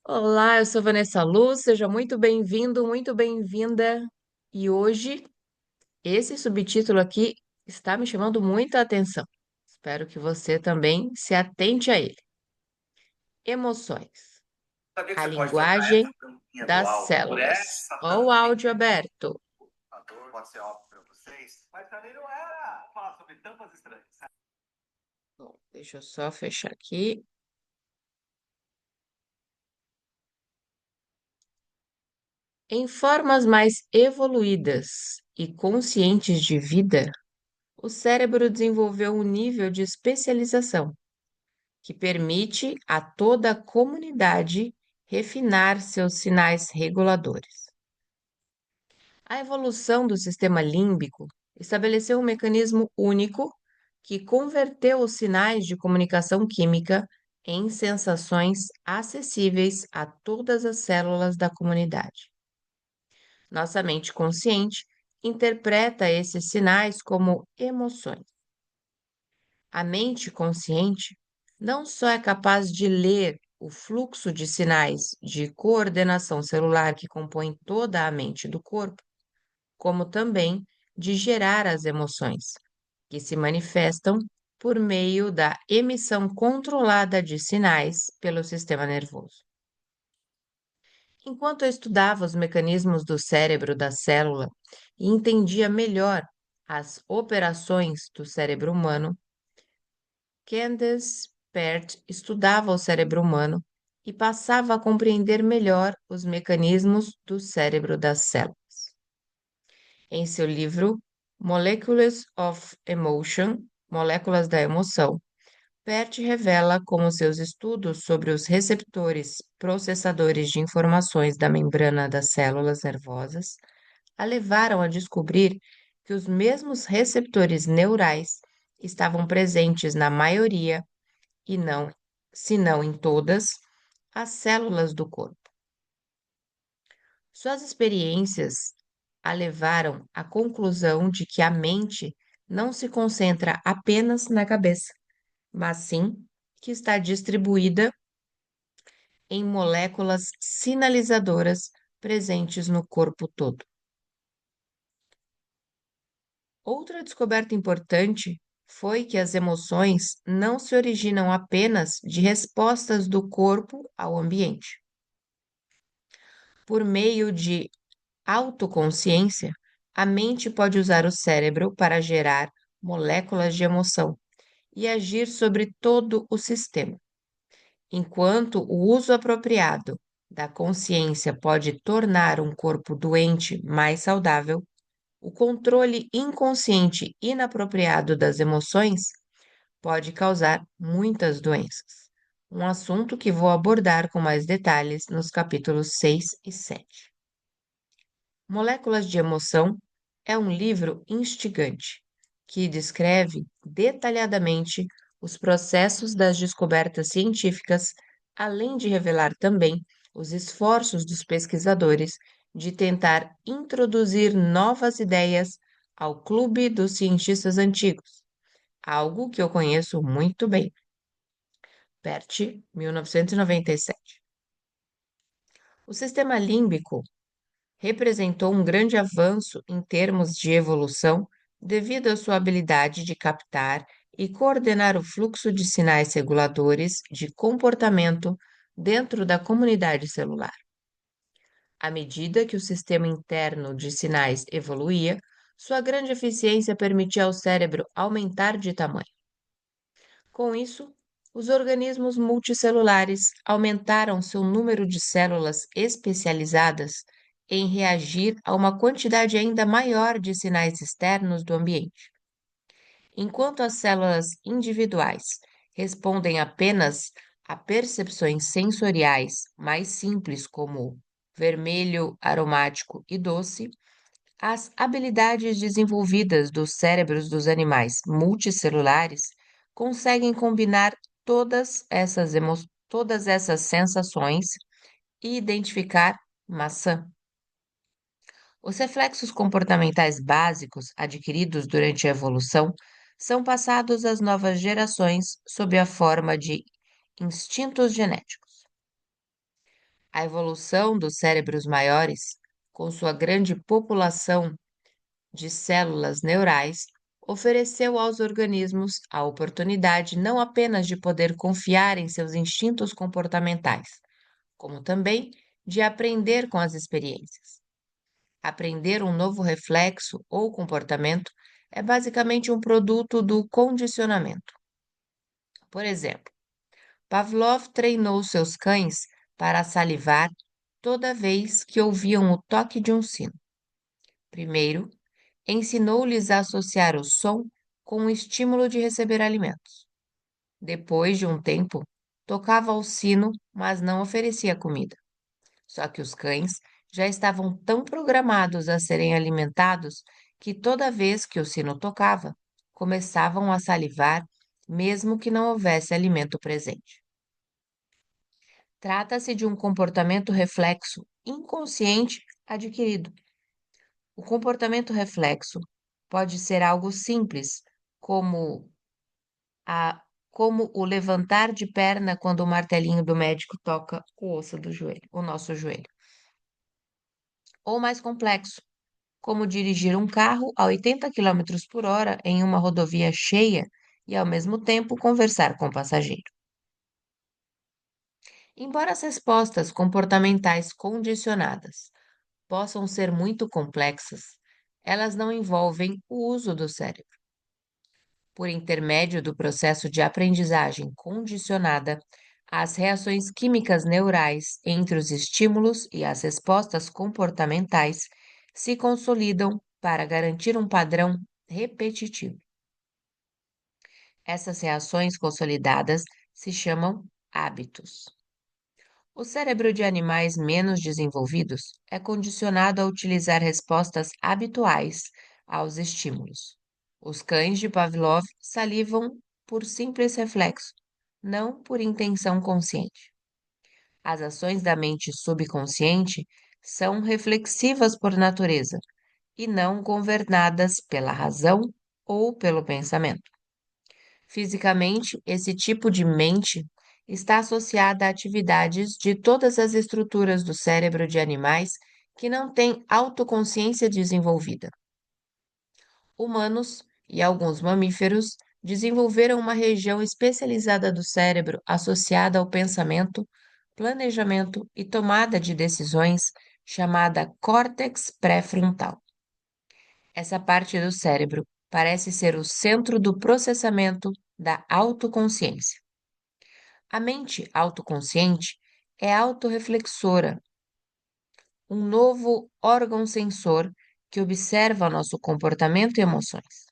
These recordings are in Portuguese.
Olá, eu sou Vanessa Luz, seja muito bem-vindo, muito bem-vinda. E hoje, esse subtítulo aqui está me chamando muita atenção. Espero que você também se atente a ele. Emoções, Sabia que a você pode trocar linguagem essa tampinha do das álcool por células. essa Ó o tampinha? áudio aberto. Pode ser óbvio para vocês, mas pra mim não era falar sobre tampas estranhas. Bom, deixa eu só fechar aqui. Em formas mais evoluídas e conscientes de vida, o cérebro desenvolveu um nível de especialização que permite a toda a comunidade refinar seus sinais reguladores. A evolução do sistema límbico estabeleceu um mecanismo único que converteu os sinais de comunicação química em sensações acessíveis a todas as células da comunidade. Nossa mente consciente interpreta esses sinais como emoções. A mente consciente não só é capaz de ler o fluxo de sinais de coordenação celular que compõem toda a mente do corpo, como também de gerar as emoções, que se manifestam por meio da emissão controlada de sinais pelo sistema nervoso. Enquanto eu estudava os mecanismos do cérebro da célula e entendia melhor as operações do cérebro humano, Candace Pert estudava o cérebro humano e passava a compreender melhor os mecanismos do cérebro das células. Em seu livro Molecules of Emotion, Moléculas da Emoção, Pert revela como seus estudos sobre os receptores processadores de informações da membrana das células nervosas a levaram a descobrir que os mesmos receptores neurais estavam presentes na maioria e não, se não em todas, as células do corpo. Suas experiências a levaram à conclusão de que a mente não se concentra apenas na cabeça, mas sim que está distribuída em moléculas sinalizadoras presentes no corpo todo. Outra descoberta importante foi que as emoções não se originam apenas de respostas do corpo ao ambiente. Por meio de autoconsciência, a mente pode usar o cérebro para gerar moléculas de emoção e agir sobre todo o sistema. Enquanto o uso apropriado da consciência pode tornar um corpo doente mais saudável, o controle inconsciente inapropriado das emoções pode causar muitas doenças. Um assunto que vou abordar com mais detalhes nos capítulos 6 e 7. Moléculas de Emoção é um livro instigante que descreve detalhadamente os processos das descobertas científicas, além de revelar também os esforços dos pesquisadores de tentar introduzir novas ideias ao clube dos cientistas antigos, algo que eu conheço muito bem. Pert, 1997. O sistema límbico representou um grande avanço em termos de evolução devido à sua habilidade de captar e coordenar o fluxo de sinais reguladores de comportamento dentro da comunidade celular. À medida que o sistema interno de sinais evoluía, sua grande eficiência permitia ao cérebro aumentar de tamanho. Com isso, os organismos multicelulares aumentaram seu número de células especializadas em reagir a uma quantidade ainda maior de sinais externos do ambiente. Enquanto as células individuais respondem apenas a percepções sensoriais mais simples, como vermelho, aromático e doce, as habilidades desenvolvidas dos cérebros dos animais multicelulares conseguem combinar todas essas sensações e identificar maçã. Os reflexos comportamentais básicos adquiridos durante a evolução são passados às novas gerações sob a forma de instintos genéticos. A evolução dos cérebros maiores, com sua grande população de células neurais, ofereceu aos organismos a oportunidade não apenas de poder confiar em seus instintos comportamentais, como também de aprender com as experiências. Aprender um novo reflexo ou comportamento é basicamente um produto do condicionamento. Por exemplo, Pavlov treinou seus cães para salivar toda vez que ouviam o toque de um sino. Primeiro, ensinou-lhes a associar o som com o estímulo de receber alimentos. Depois de um tempo, tocava o sino, mas não oferecia comida. Só que os cães já estavam tão programados a serem alimentados que toda vez que o sino tocava, começavam a salivar, mesmo que não houvesse alimento presente. Trata-se de um comportamento reflexo inconsciente adquirido. O comportamento reflexo pode ser algo simples, como a como o levantar de perna quando o martelinho do médico toca o osso do joelho, o nosso joelho. Ou mais complexo, como dirigir um carro a 80 quilômetros por hora em uma rodovia cheia e, ao mesmo tempo, conversar com o passageiro. Embora as respostas comportamentais condicionadas possam ser muito complexas, elas não envolvem o uso do cérebro. Por intermédio do processo de aprendizagem condicionada, as reações químicas neurais entre os estímulos e as respostas comportamentais se consolidam para garantir um padrão repetitivo. Essas reações consolidadas se chamam hábitos. O cérebro de animais menos desenvolvidos é condicionado a utilizar respostas habituais aos estímulos. Os cães de Pavlov salivam por simples reflexo, não por intenção consciente. As ações da mente subconsciente são reflexivas por natureza e não governadas pela razão ou pelo pensamento. Fisicamente, esse tipo de mente está associada a atividades de todas as estruturas do cérebro de animais que não têm autoconsciência desenvolvida. Humanos e alguns mamíferos desenvolveram uma região especializada do cérebro associada ao pensamento, planejamento e tomada de decisões, chamada córtex pré-frontal. Essa parte do cérebro parece ser o centro do processamento da autoconsciência. A mente autoconsciente é autorreflexora, um novo órgão sensor que observa nosso comportamento e emoções.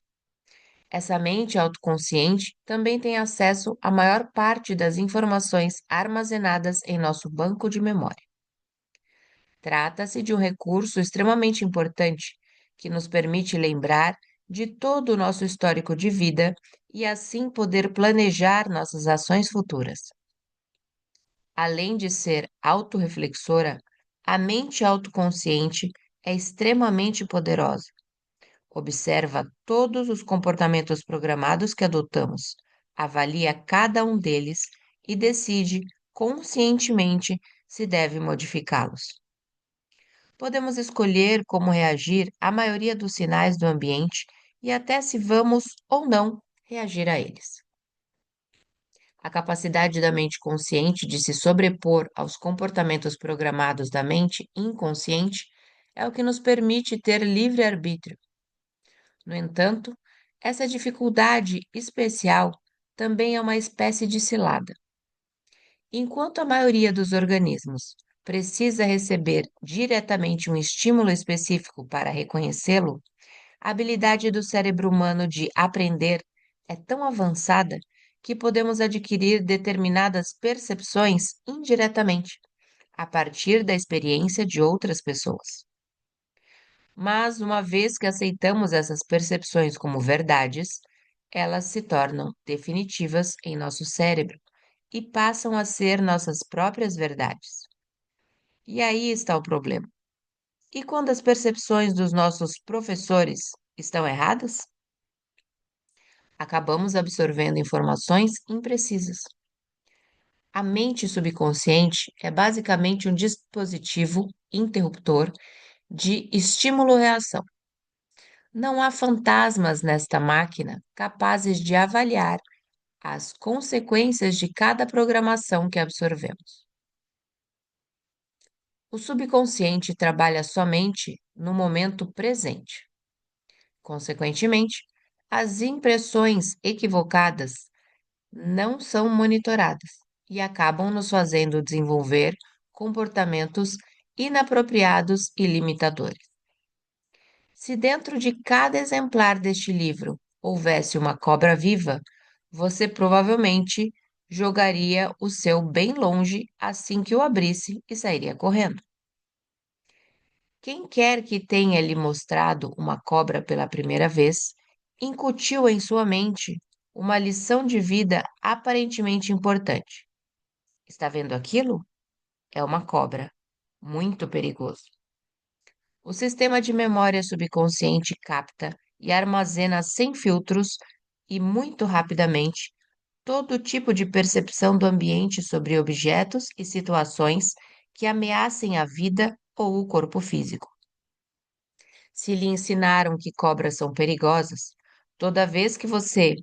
Essa mente autoconsciente também tem acesso à maior parte das informações armazenadas em nosso banco de memória. Trata-se de um recurso extremamente importante que nos permite lembrar de todo o nosso histórico de vida e assim poder planejar nossas ações futuras. Além de ser autorreflexora, a mente autoconsciente é extremamente poderosa. Observa todos os comportamentos programados que adotamos, avalia cada um deles e decide conscientemente se deve modificá-los. Podemos escolher como reagir à maioria dos sinais do ambiente e até se vamos ou não reagir a eles. A capacidade da mente consciente de se sobrepor aos comportamentos programados da mente inconsciente é o que nos permite ter livre-arbítrio. No entanto, essa dificuldade especial também é uma espécie de cilada. Enquanto a maioria dos organismos precisa receber diretamente um estímulo específico para reconhecê-lo, a habilidade do cérebro humano de aprender é tão avançada que podemos adquirir determinadas percepções indiretamente, a partir da experiência de outras pessoas. Mas, uma vez que aceitamos essas percepções como verdades, elas se tornam definitivas em nosso cérebro e passam a ser nossas próprias verdades. E aí está o problema. E quando as percepções dos nossos professores estão erradas? Acabamos absorvendo informações imprecisas. A mente subconsciente é basicamente um dispositivo interruptor de estímulo-reação. Não há fantasmas nesta máquina capazes de avaliar as consequências de cada programação que absorvemos. O subconsciente trabalha somente no momento presente. Consequentemente, as impressões equivocadas não são monitoradas e acabam nos fazendo desenvolver comportamentos inapropriados e limitadores. Se dentro de cada exemplar deste livro houvesse uma cobra viva, você provavelmente jogaria o seu bem longe assim que o abrisse e sairia correndo. Quem quer que tenha lhe mostrado uma cobra pela primeira vez, incutiu em sua mente uma lição de vida aparentemente importante. Está vendo aquilo? É uma cobra. Muito perigoso. O sistema de memória subconsciente capta e armazena sem filtros e muito rapidamente todo tipo de percepção do ambiente sobre objetos e situações que ameacem a vida ou o corpo físico. Se lhe ensinaram que cobras são perigosas, toda vez que você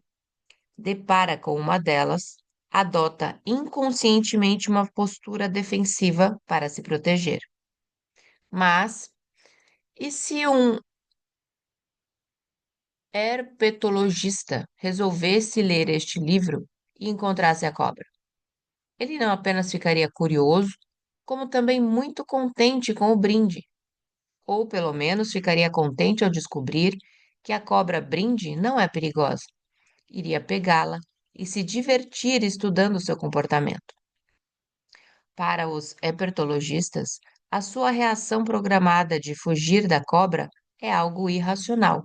depara com uma delas, adota inconscientemente uma postura defensiva para se proteger. Mas, e se um herpetologista resolvesse ler este livro e encontrasse a cobra? Ele não apenas ficaria curioso, como também muito contente com o brinde, ou pelo menos ficaria contente ao descobrir que a cobra brinde não é perigosa. Iria pegá-la e se divertir estudando seu comportamento. Para os herpetologistas, a sua reação programada de fugir da cobra é algo irracional,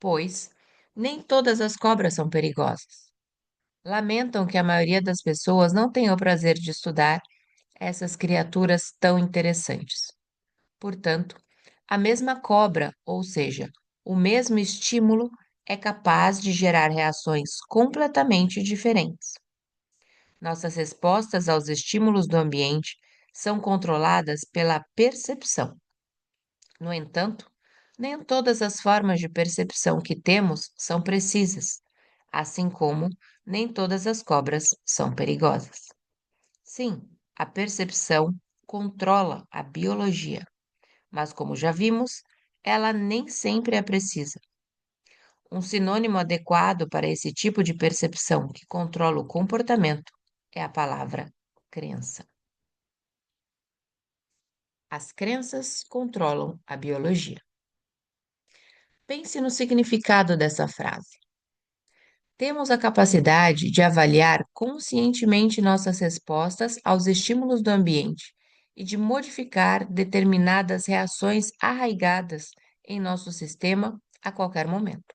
pois nem todas as cobras são perigosas. Lamentam que a maioria das pessoas não tenha o prazer de estudar essas criaturas tão interessantes. Portanto, a mesma cobra, ou seja, o mesmo estímulo, é capaz de gerar reações completamente diferentes. Nossas respostas aos estímulos do ambiente são controladas pela percepção. No entanto, nem todas as formas de percepção que temos são precisas, assim como nem todas as cobras são perigosas. Sim, a percepção controla a biologia, mas como já vimos, ela nem sempre é precisa. Um sinônimo adequado para esse tipo de percepção que controla o comportamento é a palavra crença. As crenças controlam a biologia. Pense no significado dessa frase. Temos a capacidade de avaliar conscientemente nossas respostas aos estímulos do ambiente e de modificar determinadas reações arraigadas em nosso sistema a qualquer momento,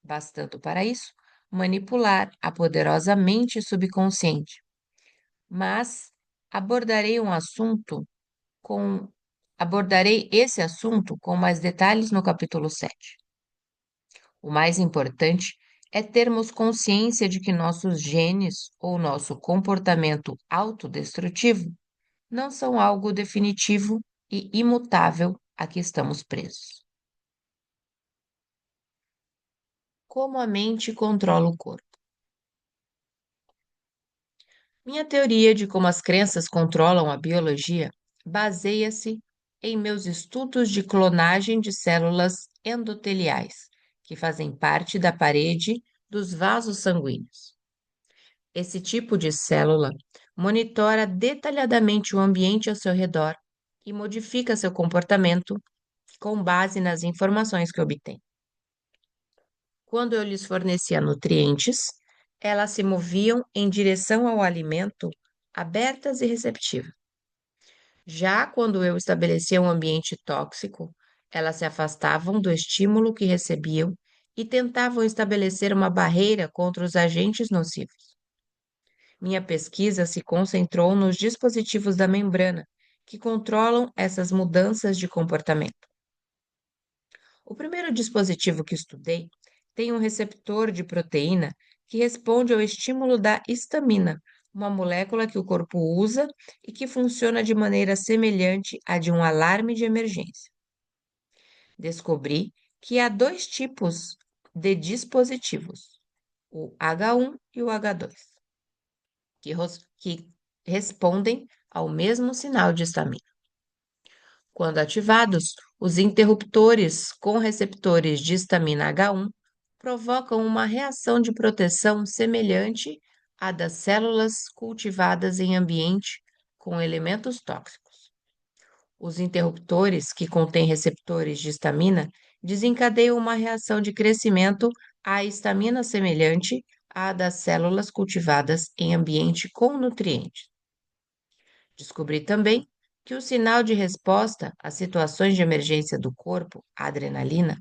bastando para isso manipular a poderosa mente subconsciente. Mas abordarei um assunto com abordarei esse assunto com mais detalhes no capítulo 7. O mais importante é termos consciência de que nossos genes ou nosso comportamento autodestrutivo não são algo definitivo e imutável a que estamos presos. Como a mente controla o corpo? Minha teoria de como as crenças controlam a biologia baseia-se em meus estudos de clonagem de células endoteliais, que fazem parte da parede dos vasos sanguíneos. Esse tipo de célula monitora detalhadamente o ambiente ao seu redor e modifica seu comportamento com base nas informações que obtém. Quando eu lhes fornecia nutrientes, elas se moviam em direção ao alimento abertas e receptivas. Já quando eu estabelecia um ambiente tóxico, elas se afastavam do estímulo que recebiam e tentavam estabelecer uma barreira contra os agentes nocivos. Minha pesquisa se concentrou nos dispositivos da membrana, que controlam essas mudanças de comportamento. O primeiro dispositivo que estudei tem um receptor de proteína que responde ao estímulo da histamina, uma molécula que o corpo usa e que funciona de maneira semelhante à de um alarme de emergência. Descobri que há dois tipos de dispositivos, o H1 e o H2, que respondem ao mesmo sinal de histamina. Quando ativados, os interruptores com receptores de histamina H1 provocam uma reação de proteção semelhante à das células cultivadas em ambiente com elementos tóxicos. Os interruptores que contêm receptores de histamina desencadeiam uma reação de crescimento à histamina semelhante à das células cultivadas em ambiente com nutrientes. Descobri também que o sinal de resposta às situações de emergência do corpo, a adrenalina,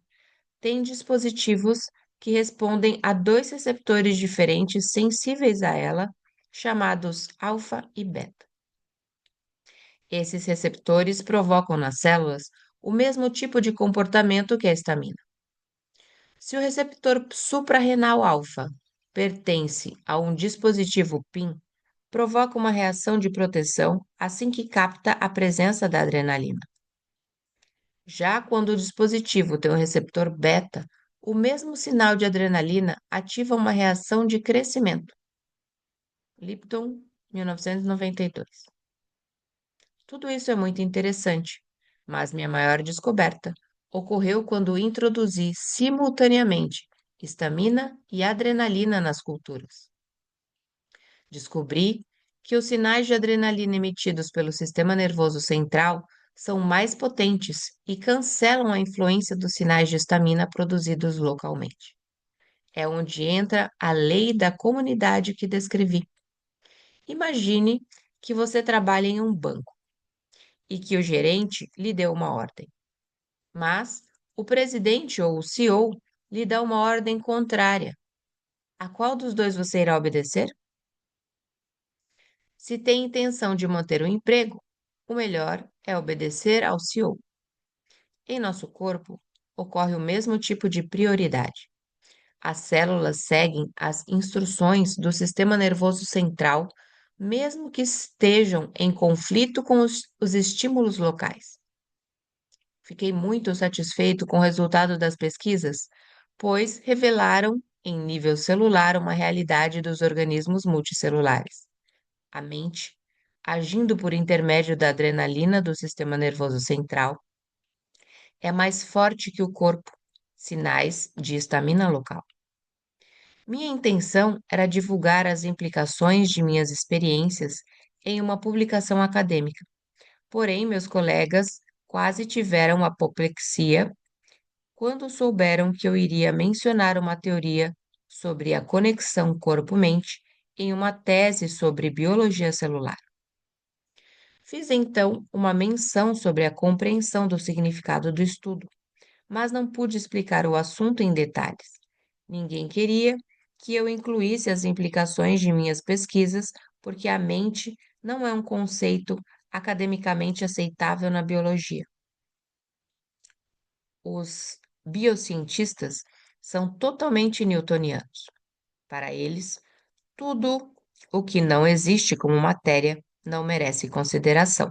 tem dispositivos que respondem a dois receptores diferentes sensíveis a ela, chamados alfa e beta. Esses receptores provocam nas células o mesmo tipo de comportamento que a histamina. Se o receptor suprarrenal alfa pertence a um dispositivo PIN, provoca uma reação de proteção assim que capta a presença da adrenalina. Já quando o dispositivo tem um receptor beta, o mesmo sinal de adrenalina ativa uma reação de crescimento. Lipton, 1992. Tudo isso é muito interessante, mas minha maior descoberta ocorreu quando introduzi simultaneamente histamina e adrenalina nas culturas. Descobri que os sinais de adrenalina emitidos pelo sistema nervoso central são mais potentes e cancelam a influência dos sinais de histamina produzidos localmente. É onde entra a lei da comunidade que descrevi. Imagine que você trabalha em um banco e que o gerente lhe deu uma ordem, mas o presidente ou o CEO lhe dá uma ordem contrária. A qual dos dois você irá obedecer? Se tem intenção de manter o emprego, o melhor é obedecer ao CEO. Em nosso corpo, ocorre o mesmo tipo de prioridade. As células seguem as instruções do sistema nervoso central, mesmo que estejam em conflito com os estímulos locais. Fiquei muito satisfeito com o resultado das pesquisas, pois revelaram, em nível celular, uma realidade dos organismos multicelulares. A mente, agindo por intermédio da adrenalina do sistema nervoso central, é mais forte que o corpo, sinais de estamina local. Minha intenção era divulgar as implicações de minhas experiências em uma publicação acadêmica, porém, meus colegas quase tiveram apoplexia quando souberam que eu iria mencionar uma teoria sobre a conexão corpo-mente em uma tese sobre biologia celular. Fiz então uma menção sobre a compreensão do significado do estudo, mas não pude explicar o assunto em detalhes. Ninguém queria que eu incluísse as implicações de minhas pesquisas, porque a mente não é um conceito academicamente aceitável na biologia. Os biocientistas são totalmente newtonianos. Para eles, tudo o que não existe como matéria não merece consideração.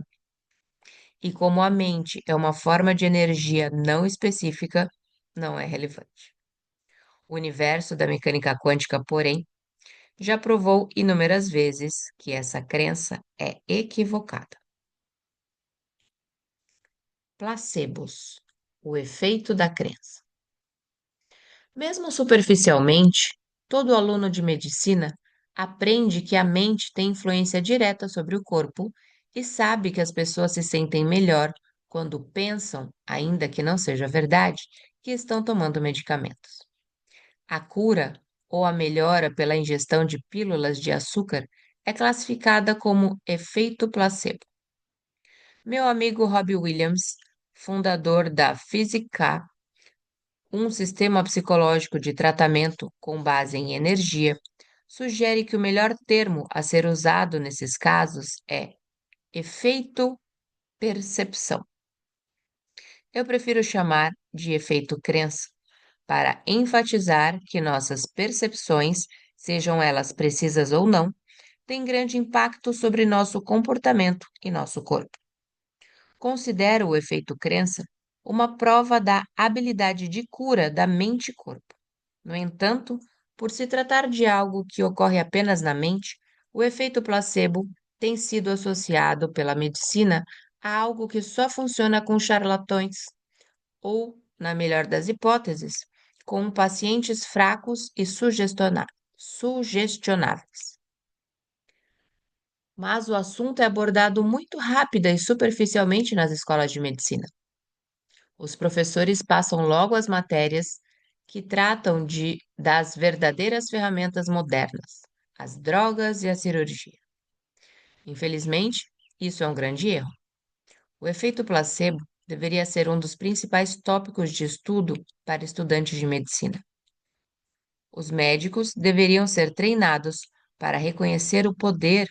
E como a mente é uma forma de energia não específica, não é relevante. O universo da mecânica quântica, porém, já provou inúmeras vezes que essa crença é equivocada. Placebos, o efeito da crença. Mesmo superficialmente, todo aluno de medicina aprende que a mente tem influência direta sobre o corpo e sabe que as pessoas se sentem melhor quando pensam, ainda que não seja verdade, que estão tomando medicamentos. A cura ou a melhora pela ingestão de pílulas de açúcar é classificada como efeito placebo. Meu amigo Robbie Williams, fundador da Physica, um sistema psicológico de tratamento com base em energia, sugere que o melhor termo a ser usado nesses casos é efeito percepção. Eu prefiro chamar de efeito crença, para enfatizar que nossas percepções, sejam elas precisas ou não, tem grande impacto sobre nosso comportamento e nosso corpo. Considero o efeito crença uma prova da habilidade de cura da mente e corpo. No entanto, por se tratar de algo que ocorre apenas na mente, o efeito placebo tem sido associado pela medicina a algo que só funciona com charlatões ou, na melhor das hipóteses, com pacientes fracos e sugestionáveis. Mas o assunto é abordado muito rápida e superficialmente nas escolas de medicina. Os professores passam logo as matérias que tratam das verdadeiras ferramentas modernas, as drogas e a cirurgia. Infelizmente, isso é um grande erro. O efeito placebo deveria ser um dos principais tópicos de estudo para estudantes de medicina. Os médicos deveriam ser treinados para reconhecer o poder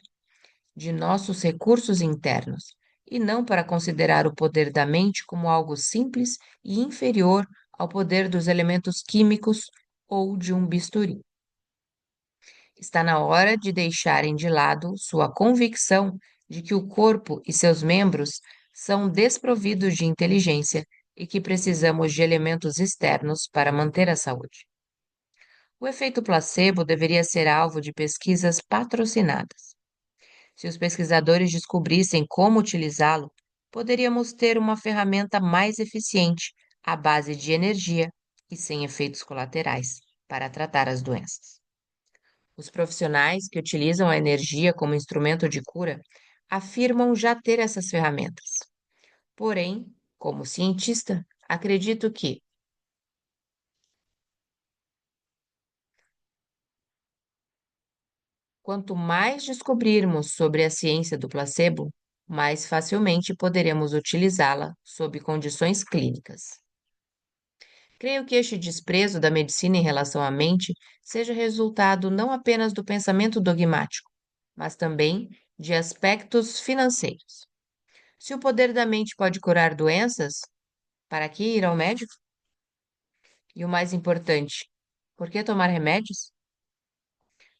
de nossos recursos internos e não para considerar o poder da mente como algo simples e inferior ao poder dos elementos químicos ou de um bisturi. Está na hora de deixarem de lado sua convicção de que o corpo e seus membros são desprovidos de inteligência e que precisamos de elementos externos para manter a saúde. O efeito placebo deveria ser alvo de pesquisas patrocinadas. Se os pesquisadores descobrissem como utilizá-lo, poderíamos ter uma ferramenta mais eficiente, à base de energia e sem efeitos colaterais, para tratar as doenças. Os profissionais que utilizam a energia como instrumento de cura afirmam já ter essas ferramentas. Porém, como cientista, acredito que, quanto mais descobrirmos sobre a ciência do placebo, mais facilmente poderemos utilizá-la sob condições clínicas. Creio que este desprezo da medicina em relação à mente seja resultado não apenas do pensamento dogmático, mas também de aspectos financeiros. Se o poder da mente pode curar doenças, para que ir ao médico? E o mais importante, por que tomar remédios?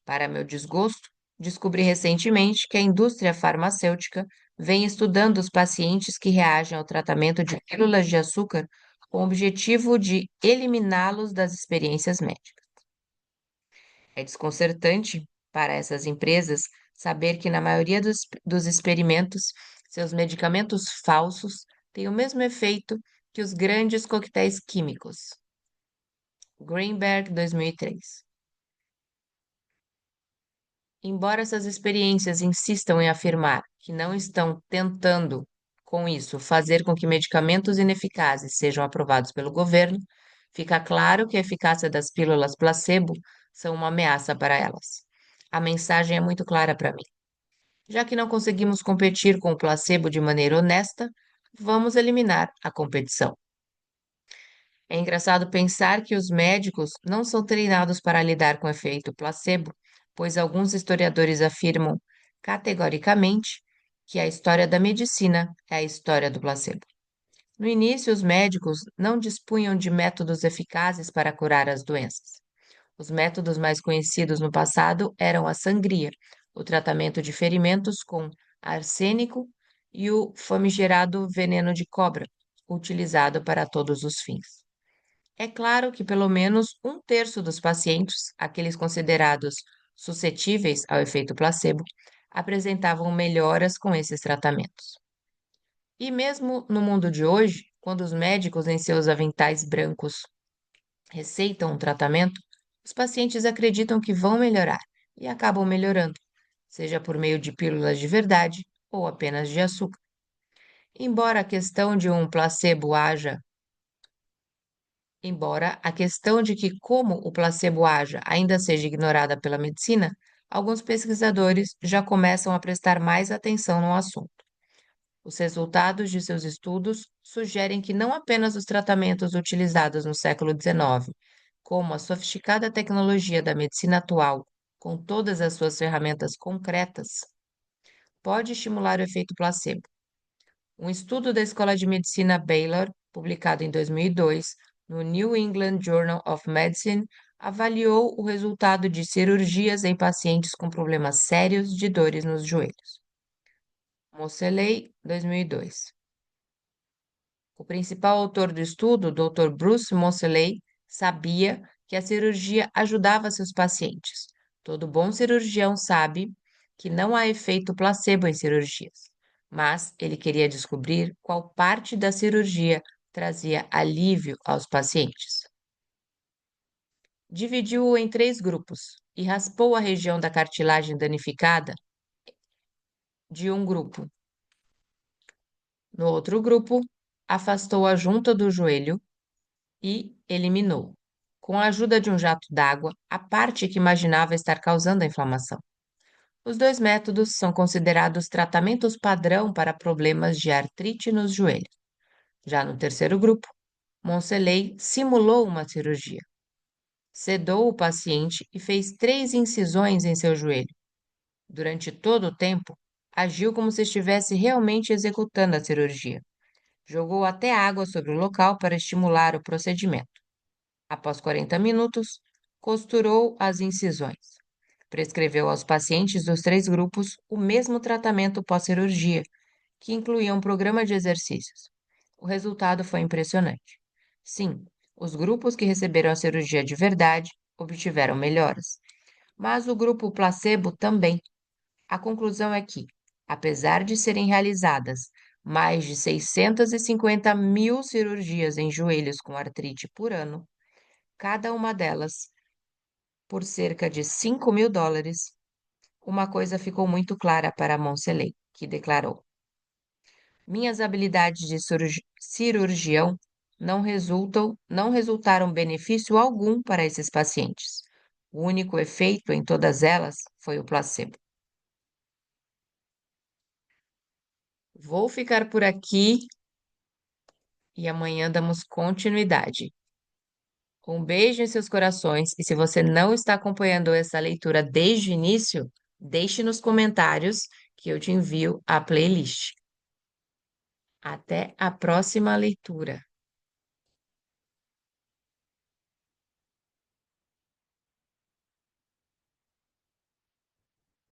Para meu desgosto, descobri recentemente que a indústria farmacêutica vem estudando os pacientes que reagem ao tratamento de pílulas de açúcar com o objetivo de eliminá-los das experiências médicas. É desconcertante para essas empresas saber que, na maioria dos experimentos, seus medicamentos falsos têm o mesmo efeito que os grandes coquetéis químicos. Greenberg, 2003. Embora essas experiências insistam em afirmar que não estão tentando, com isso, fazer com que medicamentos ineficazes sejam aprovados pelo governo, fica claro que a eficácia das pílulas placebo são uma ameaça para elas. A mensagem é muito clara para mim. Já que não conseguimos competir com o placebo de maneira honesta, vamos eliminar a competição. É engraçado pensar que os médicos não são treinados para lidar com o efeito placebo, pois alguns historiadores afirmam categoricamente que a história da medicina é a história do placebo. No início, os médicos não dispunham de métodos eficazes para curar as doenças. Os métodos mais conhecidos no passado eram a sangria, o tratamento de ferimentos com arsênico e o famigerado veneno de cobra, utilizado para todos os fins. É claro que pelo menos um terço dos pacientes, aqueles considerados suscetíveis ao efeito placebo, apresentavam melhoras com esses tratamentos. E mesmo no mundo de hoje, quando os médicos em seus aventais brancos receitam um tratamento, os pacientes acreditam que vão melhorar e acabam melhorando, seja por meio de pílulas de verdade ou apenas de açúcar. Embora a questão de um placebo haja Embora a questão de que como o placebo haja ainda seja ignorada pela medicina, alguns pesquisadores já começam a prestar mais atenção no assunto. Os resultados de seus estudos sugerem que não apenas os tratamentos utilizados no século XIX, como a sofisticada tecnologia da medicina atual, com todas as suas ferramentas concretas, pode estimular o efeito placebo. Um estudo da Escola de Medicina Baylor, publicado em 2002 no New England Journal of Medicine, avaliou o resultado de cirurgias em pacientes com problemas sérios de dores nos joelhos. Moseley, 2002. O principal autor do estudo, Dr. Bruce Moseley, sabia que a cirurgia ajudava seus pacientes. Todo bom cirurgião sabe que não há efeito placebo em cirurgias, mas ele queria descobrir qual parte da cirurgia trazia alívio aos pacientes. Dividiu-o em 3 grupos e raspou a região da cartilagem danificada de um grupo. No outro grupo, afastou a junta do joelho e eliminou, com a ajuda de um jato d'água, a parte que imaginava estar causando a inflamação. Os 2 métodos são considerados tratamentos padrão para problemas de artrite nos joelhos. Já no terceiro grupo, Monseley simulou uma cirurgia. Sedou o paciente e fez 3 incisões em seu joelho. Durante todo o tempo, agiu como se estivesse realmente executando a cirurgia. Jogou até água sobre o local para estimular o procedimento. Após 40 minutos, costurou as incisões. Prescreveu aos pacientes dos 3 grupos o mesmo tratamento pós-cirurgia, que incluía um programa de exercícios. O resultado foi impressionante. Sim, os grupos que receberam a cirurgia de verdade obtiveram melhoras, mas o grupo placebo também. A conclusão é que, apesar de serem realizadas mais de 650 mil cirurgias em joelhos com artrite por ano, cada uma delas por cerca de US$ 5.000, uma coisa ficou muito clara para Monseley, que declarou: minhas habilidades de cirurgião não resultaram benefício algum para esses pacientes. O único efeito em todas elas foi o placebo. Vou ficar por aqui e amanhã damos continuidade. Um beijo em seus corações e se você não está acompanhando essa leitura desde o início, deixe nos comentários que eu te envio a playlist. Até a próxima leitura.